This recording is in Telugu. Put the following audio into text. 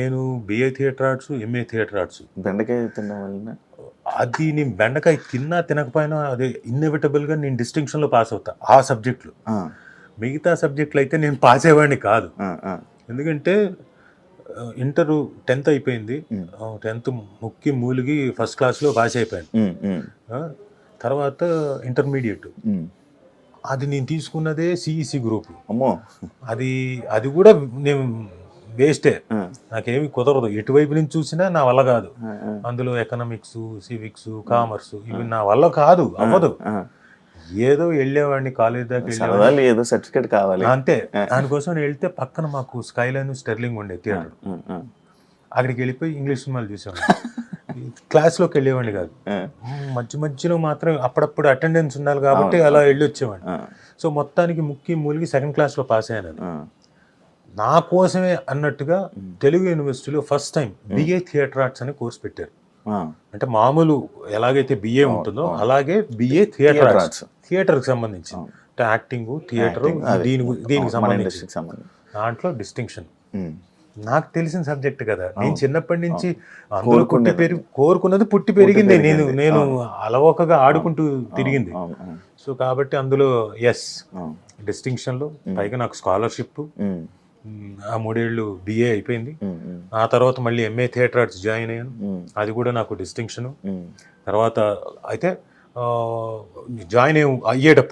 నేను BA theatre arts, MA theatre arts. బెండకాయ తినడం వలన అది నేను బెండకాయ తిన్నా తినకపోయినా అది ఇన్ఎవిటబుల్గా నేను డిస్టింక్షన్లో పాస్ అవుతా ఆ సబ్జెక్టులు. మిగతా సబ్జెక్టులు అయితే నేను పాస్ అయ్యేవాడిని కాదు. ఎందుకంటే ఇంటర్ 10th అయిపోయింది. 10th ముక్కి మూలిగి ఫస్ట్ క్లాస్లో పాస్ అయిపోయాను. తర్వాత ఇంటర్మీడియట్ అది నేను తీసుకున్నదే సిఈసి గ్రూప్. అమ్మో, అది కూడా నేను వేస్టే, నాకేమి కుదరదు. ఎటువైపు నుంచి చూసినా నా వల్ల కాదు. అందులో ఎకనామిక్స్, సివిక్స్, కామర్స్ ఇవి నా వల్ల కాదు, అవ్వదు. ఏదో వెళ్ళేవాడిని కాలేజ్ దాకా వెళ్ళేవాడిని, ఏదో సర్టిఫికేట్ కావాలి అంతే. దానికోసం వెళ్తే పక్కన మాకు స్కైలైన్, స్టెర్లింగ్ ఉండే థియేటర్, అక్కడికి వెళ్ళిపోయి ఇంగ్లీష్ సినిమాలు చూసేవాడిని. క్లాస్లోకి వెళ్ళేవాడిని కాదు. మధ్యలో మాత్రం అప్పుడప్పుడు అటెండెన్స్ ఉండాలి కాబట్టి అలా వెళ్ళి వచ్చేవాడిని. సో మొత్తానికి ముక్కి మూలిగి 2nd క్లాస్లో పాస్ అయ్యాను. నా కోసమే అన్నట్టుగా తెలుగు యూనివర్సిటీలో first time BA theatre arts అనే కోర్స్ పెట్టారు. అంటే మామూలు ఎలాగైతే బిఏ ఉంటుందో అలాగే బిఏ థియేటర్ ఆర్ట్స్, థియేటర్కి సంబంధించి అంటే యాక్టింగ్, థియేటర్, దీనికి సంబంధించి దాంట్లో డిస్టింక్షన్. నాకు తెలిసిన సబ్జెక్ట్ కదా, నేను చిన్నప్పటి నుంచి అందులో కోరుకున్నది పుట్టి పెరిగింది. నేను అలవోకగా ఆడుకుంటూ తిరిగింది. సో కాబట్టి అందులో డిస్టింక్షన్లో పైగా నాకు స్కాలర్షిప్. ఆ 3 ఏళ్ళు బిఏ అయిపోయింది. ఆ తర్వాత మళ్ళీ ఎంఏ థియేటర్ ఆర్ట్స్ జాయిన్ అయ్యాను. అది కూడా నాకు డిస్టింక్షను. తర్వాత అయితే జాయిన్ అయ్యేటప్పుడు